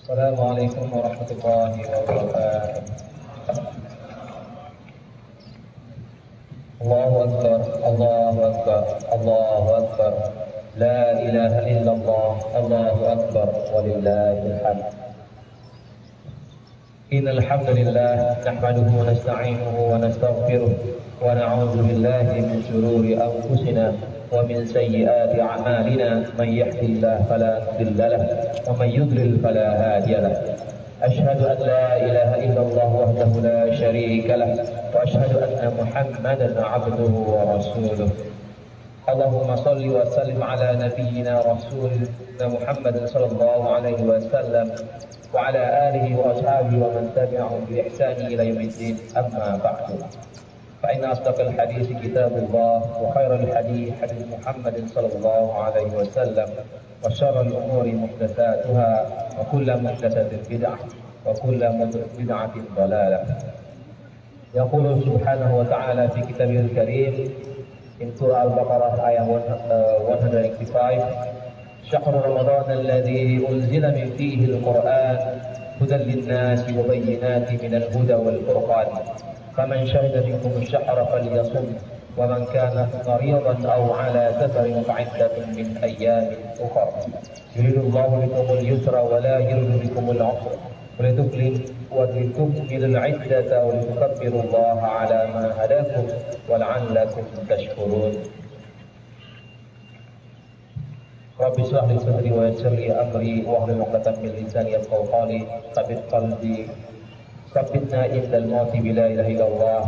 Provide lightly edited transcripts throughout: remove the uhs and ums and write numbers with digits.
Assalamualaikum warahmatullahi wabarakatuh. Allahu Akbar, Allahu Akbar, Allahu Akbar. La ilaha illallah, Allahu Akbar, walillahil hamd. Innal hamdalillah nahmaduhu wa nasta'inuhu wa nastaghfiruh wa na'udzu billahi min shururi anfusina wa min sayyiati a'malina man yahdihillahu fala mudilla lahu wa man yudlil fala hadiya lahu. Ashhadu an la ilaha illallah wahdahu la syarika lahu wa ashhadu anna Muhammadan 'abduhu wa rasuluh. Allahumma salli wa sallim ala nabiyyina rasulina Muhammadin sallallahu alaihi wasallam wa ala alihi wa ashabihi wa man tabi'ahum bi ihsani ila yaumiddin, amma ba'du. Fa inna asdaqal hadits kitabullah wa khairal hadi hadits Muhammadin sallallahu alaihi wasallam wa syarrul umuri muhdatsatuha wa kullu muhdatsatin bid'ah wa kullu bid'atin dhalalah. Yaqulu subhanahu wa ta'ala fi kitabihil karim in Surah Al-Baqarah ayat 185, Syahrul Ramadan alladzi unzila min fihi al-Qur'an hudan lin-nasi wa bayyinatin minal huda wal furqan faman shahida minkum ash-shahra falyasum wa man kana maridan aw 'ala safarin fa'iddatun min ayyamin ukhra yuridullahu bikumul yusra wa la yuridu bikumul 'usra ولتكملوا العدة ولتكبروا الله على ما هداكم ولعلكم تشكرون. رب اشرح لي صدري ويسر لي أمري واحلل عقدة من لساني يفقهوا قولي ثبت قلبي ثبتنا عند الموت بلا إله إلا الله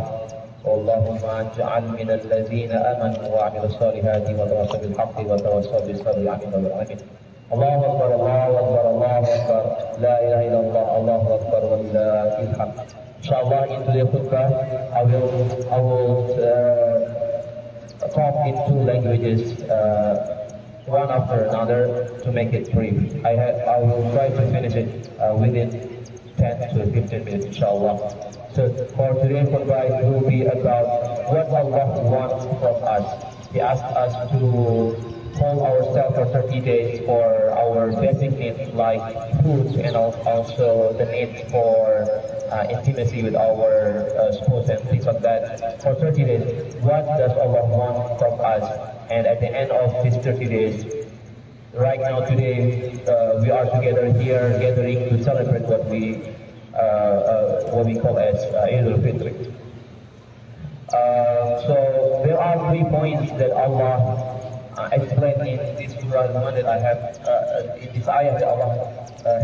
اللهم اجعل من الذين آمنوا وعملوا الصالحات وتواصوا بالحق وتواصوا بالصبر آمين. Allahu Akbar, Allahu Akbar, Allahu Akbar, La ilaha illallah, Allahu Akbar, walillahil hamd. Inshallah, in today's khutbah, I will talk in two languages, one after another, to make it brief. I will try to finish it within 10 to 15 minutes, inshallah. So for today's khutbah, it will be about what Allah wants from us. He asked us to hold ourselves for 30 days for our basic needs like food and also the need for intimacy with our spouse and things like that. For 30 days, what does Allah want from us? And at the end of these 30 days, right now today, we are together here gathering to celebrate what we call as Eid al-Fitr. So there are 3 points that Allah explained in this surah that I have, in this ayah that Allah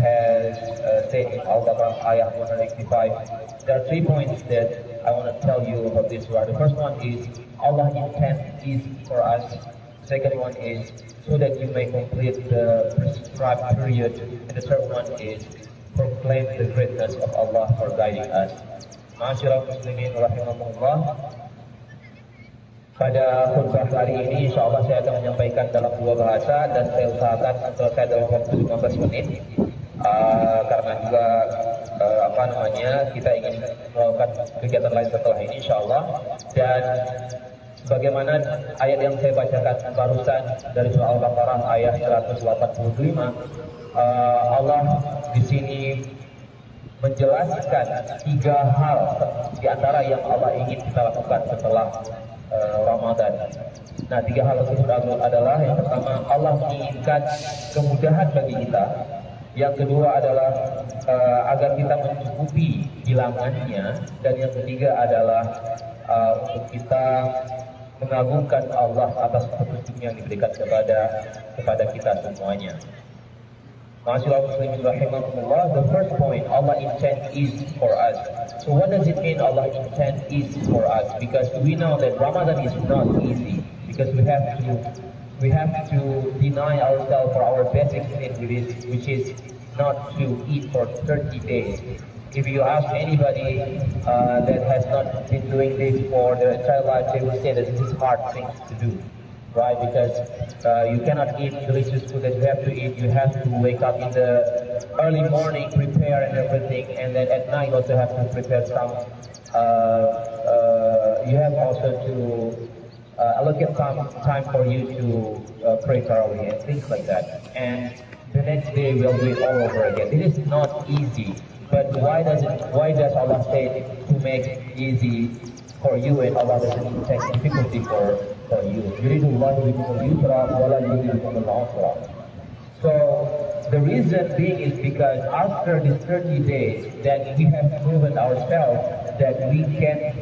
has said in Al-Baqarah ayah 185. There are 3 points that I want to tell you about this surah. The first one is Allah's intent is for us. The second one is so that you may complete the prescribed period. And the third one is proclaim the greatness of Allah for guiding us. Ma'asyiral muslimin rahimahumullah. Pada khutbah hari ini, insya Allah saya akan menyampaikan dalam 2 bahasa dan saya usahakan selesai dalam waktu 15 menit. Karena juga kita ingin melakukan kegiatan lain setelah ini, insya Allah. Dan sebagaimana ayat yang saya bacakan barusan dari surah Al-Baqarah ayat 185, Allah di sini menjelaskan 3 hal di antara yang Allah ingin kita lakukan setelah Ramadan. Nah, 3 hal tersebut adalah yang pertama, Allah menginginkan kemudahan bagi kita. Yang kedua adalah agar kita mencukupi bilangannya. Dan yang ketiga adalah untuk kita mengagungkan Allah atas petunjuk yang diberikan kepada kita semuanya. Ma'asyiral muslimin rahimahumullah, the first point, Allah intent is for us. So what does it mean Allah intent is for us? Because we know that Ramadan is not easy. Because we have to deny ourselves for our basic need, which is not to eat for 30 days. If you ask anybody that has not been doing this for their entire life, they will say that this is hard things to do. Right, because you cannot eat delicious food that you have to eat. You have to wake up in the early morning, prepare and everything, and then at night you also have to prepare some. You have also to allocate some time for you to pray thoroughly and things like that. And then next day we'll do it all over again. It is not easy. But why does Allah say to make easy for you and Allah doesn't take difficulty for you? Yuridullahu bikumul yusra wala yuridu bikumul usra. So the reason being is because after these 30 days that we have proven ourselves that we can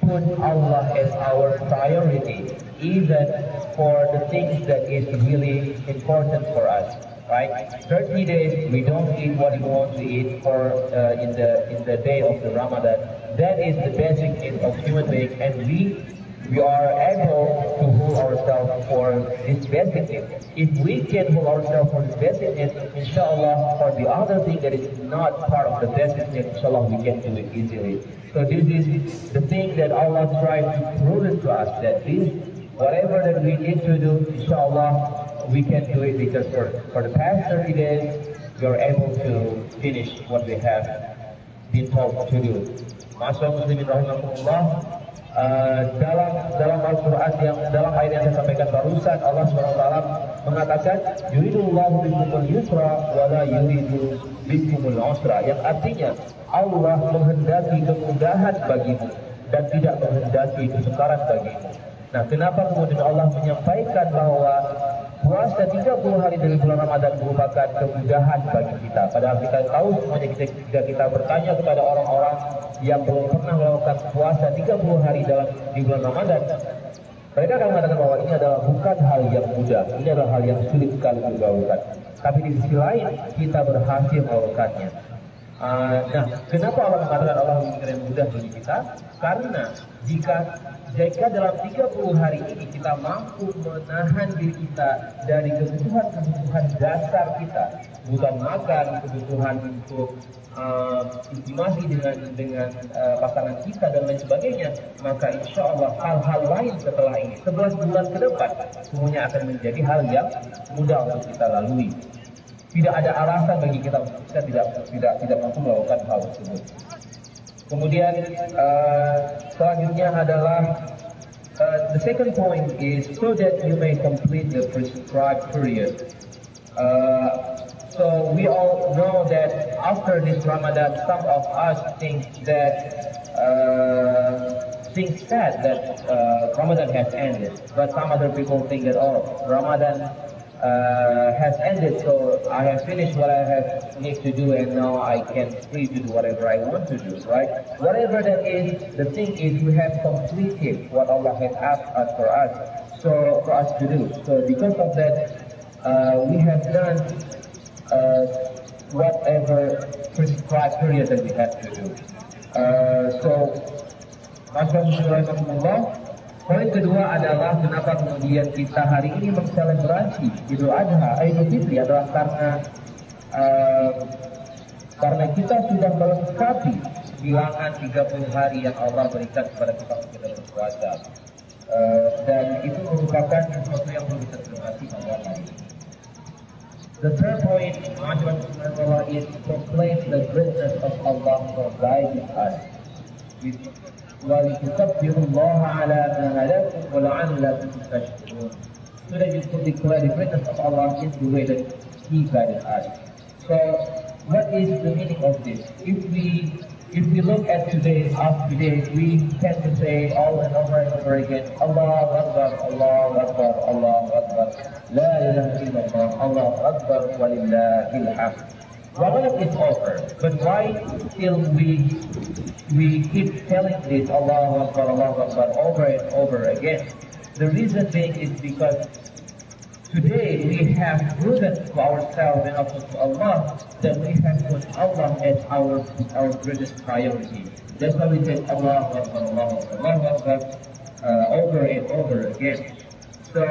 put Allah as our priority, even for the things that is really important for us. Right? 30 days we don't eat what we want to eat for in the day of the Ramadan. That is the basic need of human being, and we are able to hold ourselves for this basic need. If we can hold ourselves for this basic need, inshallah, for the other thing that is not part of the basic need, inshallah, we can do it easily. So this is the thing that Allah tries to prove it to us, that this, whatever that we need to do, inshallah, we can do it, because for the past 30 days, we are able to finish what we have been told to do. Masyaallah muslimin rahimahumullah, dalam Al-Quran dalam ayat yang saya sampaikan barusan, Allah SWT mengatakan yuridullahu bikumul yusra wala yuridu bikumul usra, yang artinya Allah menghendaki kemudahan bagimu dan tidak menghendaki kesukaran bagimu. Nah, kenapa kemudian Allah menyampaikan bahwa puasa 30 hari dari bulan Ramadan merupakan kemudahan bagi kita? Padahal kita tahu semuanya, jika kita bertanya kepada orang-orang yang belum pernah melakukan puasa 30 hari di bulan Ramadan, mereka akan mengatakan bahwa ini adalah bukan hal yang mudah, ini adalah hal yang sulit sekali untuk dilakukan. Tapi di sisi lain, kita berhasil melakukannya. Nah, kenapa Allah mengatakan Allah memberikan yang mudah bagi kita? Karena jika dalam 30 hari ini kita mampu menahan diri kita dari kebutuhan dasar kita, kebutuhan makan, kebutuhan untuk intimasi dengan pasangan kita dan lain sebagainya, maka insya Allah hal-hal lain setelah ini 11 bulan ke depan semuanya akan menjadi hal yang mudah untuk kita lalui. Tidak ada alasan bagi kita tidak mampu melakukan hal tersebut. Kemudian selanjutnya adalah the second point is so that you may complete the prescribed period. So we all know that after this Ramadan, some of us think sad that Ramadan has ended, but some other people think that Ramadan has ended, so I have finished what I need to do, and now I can free to do whatever I want to do, right? Whatever that is, the thing is we have completed what Allah has asked us for us to do. So because of that, we have done whatever prescribed period that we have to do. So, Masya poin kedua adalah kenapa kemudian kita hari ini menselebrasi Idul Adha, Idul Fitri adalah karena kita sudah melengkapi bilangan 30 hari yang Allah berikan kepada kita untuk kita berpuasa, dan itu merupakan sesuatu yang perlu kita terima pada hari ini. The third point, Allah is to proclaim the greatness of Allah for guiding us. وَلِتُكَبِّرُوا اللَّهَ عَلَى مَا هَدَاكُمْ وَلَعَلَّكُمْ تَشْكُرُونَ. So that you could declare the greatness of Allah in the way that He guided us. So, what is the meaning of this? If we look at today, we tend to say all and over again, Allahu Akbar, Allahu Akbar, Allahu Akbar, La ilaha illallah, Allahu Akbar, walillahil hamd. Ramadan is over, but why still we keep telling this Allahu Akbar, Allahu Akbar over and over again? The reason being is because today we have proven to ourselves and also to Allah that we have put Allah as our greatest priority. That's why we say Allahu Akbar, Allahu Akbar, Allahu Akbar over and over again. So,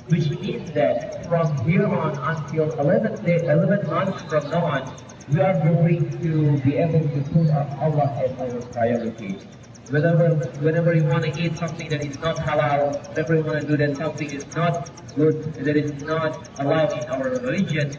which means that from here on until 11 months from now on, we are going to be able to put Allah as our priority. Whenever you want to eat something that is not halal, whenever you want to do that something is not good, that is not allowed in our religion,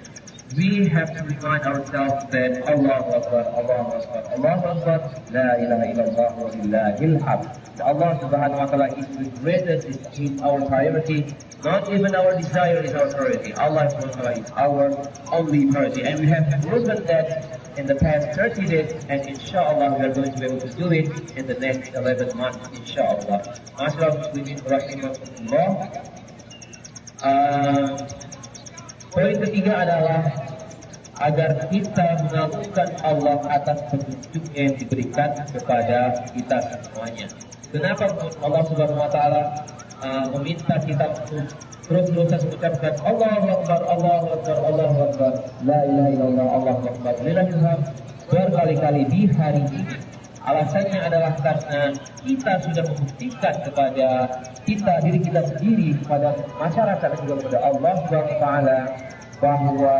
we have to remind ourselves that Allahu Akbar, Allahu Akbar, Allahu Akbar, La ilaha illallah wa lillahil hamd. Allah subhanahu wa ta'ala is the greatest, is our priority. Not even our desire is our priority. Allah subhanahu wa ta'ala is our only priority. And we have proven that in the past 30 days, and inshallah we are going to be able to do it in the next 11 months, inshallah. Masyaallah muslimin rahimahullah. Poin ketiga adalah agar kita mengagungkan Allah atas petunjuknya yang diberikan kepada kita semuanya. Kenapa Allah Subhanahu Wa Taala meminta kita untuk terus-terusan mengucapkan Allahu Akbar, Allahu Akbar, Allahu Akbar, La ilaha illallah, Allahu Akbar, lillahil hamd berkali-kali di hari ini? Alasannya adalah karena kita sudah membuktikan kepada diri kita sendiri, kepada masyarakat dan juga kepada Allah Subhanahu wa taala bahwa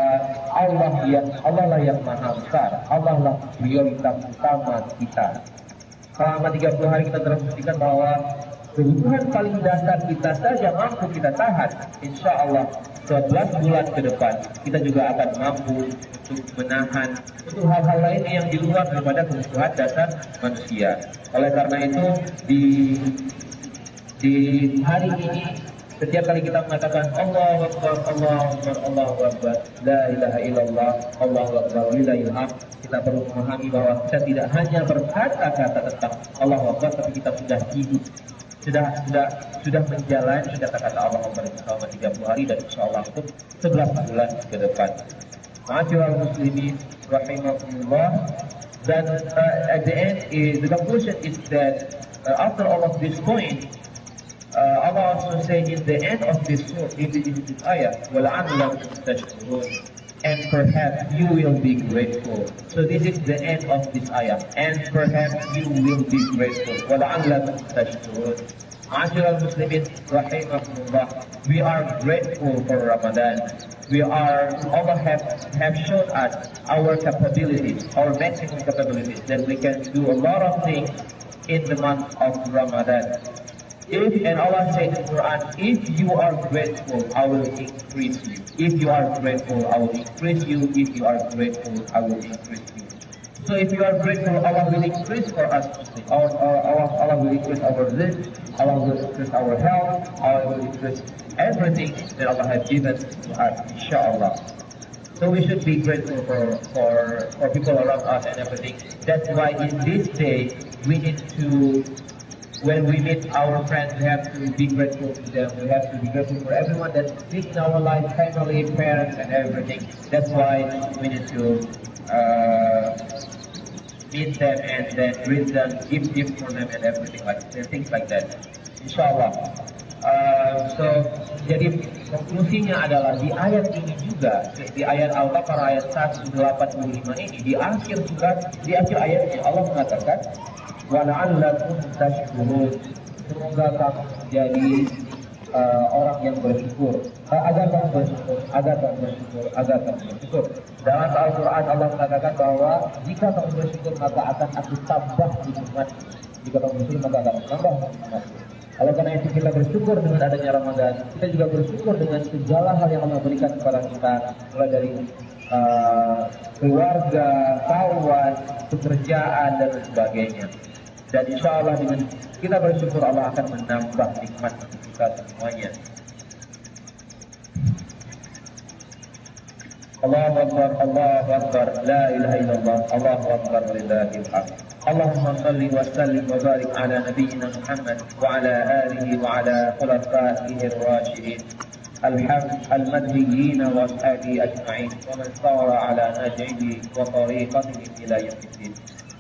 Allah lah yang maha besar. Allah lah prioritas utama kita. Selama 30 hari kita telah membuktikan bahwa kebutuhan paling dasar kita saja mampu kita tahan. Insya Allah 11 bulan ke depan kita juga akan mampu untuk menahan untuk hal-hal lainnya yang di luar daripada kebutuhan dasar manusia. Oleh karena itu di hari ini setiap kali kita mengatakan Allahu Akbar, Allahu Akbar, Allahu Akbar, La ilaha illallah, Allahu Akbar, lillahil hamd, kita perlu memahami bahwa kita tidak hanya berkata-kata tentang Allahu Akbar, tapi kita sudah hidup, sudah menjalani kata-kata Allah Akbar selama 30 hari dan insyaallah untuk 11 bulan ke depan. Ma'asyiral muslimin rahimahumullah. Dan at the end the conclusion is that after all of this point, Allah also said in the end of this surah, in this ayah, وَلَعَلَّكُمْ تَشْكُرُونَ, and perhaps you will be grateful. So this is the end of this ayah, and perhaps you will be grateful. وَلَعَلَّكُمْ تَشْكُرُونَ. Ma'asyiral muslimin rahimahumullah, we are grateful for Ramadan. Allah have shown us our capabilities, our maximum capabilities, that we can do a lot of things in the month of Ramadan. And Allah said in the Quran, if you are grateful, I will increase you. If you are grateful, I will increase you. If you are grateful, I will increase you. So if you are grateful, Allah will increase for us. Allah will increase our rizq, Allah will increase our health, Allah will increase everything that Allah has given to us, inshallah. So we should be grateful for people around us and everything. That's why in this day, we need to, when we meet our friends, we have to be grateful to them. We have to be grateful for everyone that is in our life, family, parents, and everything. That's why we need to meet them and then greet them, give gifts for them and everything things like that. Inshallah. So jadi konklusinya adalah di ayat ini juga, di ayat Al-Baqarah ayat 185 ini, di akhir ayatnya Allah mengatakan وَلَعَلَّكُمْ تَشْكُرُونَ, semoga kamu menjadi orang yang bersyukur, agar kamu bersyukur. Dalam Al-Quran Allah mengatakan bahwa jika kamu bersyukur maka akan aku tambah nikmat. Jika kamu bersyukur maka akan tambah nikmat. Oleh karena itu kita bersyukur dengan adanya Ramadan. Kita juga bersyukur dengan segala hal yang Allah berikan kepada kita, mulai dari keluarga, kawan, pekerjaan dan sebagainya. Dan insya Allah dengan kita bersyukur Allah akan menambah nikmat kita semuanya. Allahu Akbar, Allahu Akbar, La ilaha illallah, Allahu Akbar, lillahil hamd. Allahumma salli wa sallim wa barik ala nabiyyina Muhammad wa ala alihi wa ala khulafaihi ar-rasyidin al-mahdiyyin wa ashabihi ajma'in wa man sara ala nahjihi wa tariqatihi ila yaumiddin.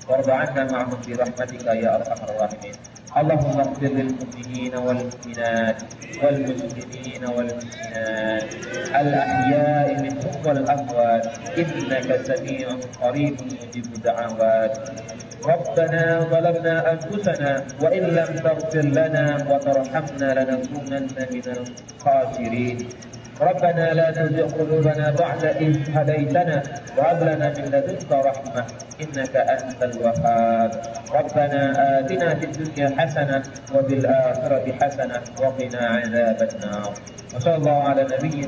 وارض عنا معهم برحمتك يا ارحم الراحمين. اللهم اغفر للمؤمنين والمؤمنات والمسلمين والمسلمات الاحياء منهم والاموات انك سميع قريب مجيب الدعوات. ربنا ظلمنا انفسنا وان لم تغفر لنا وترحمنا لنكونن من الخاسرين. ربنا لا تزغ قلوبنا بعد إذ هديتنا وهب لنا من لدنك رحمة إنك أنت الوهاب. ربنا آتنا في الدنيا حسنة وفي الآخرة حسنة وقنا عذاب النار. وصلى الله على نبينا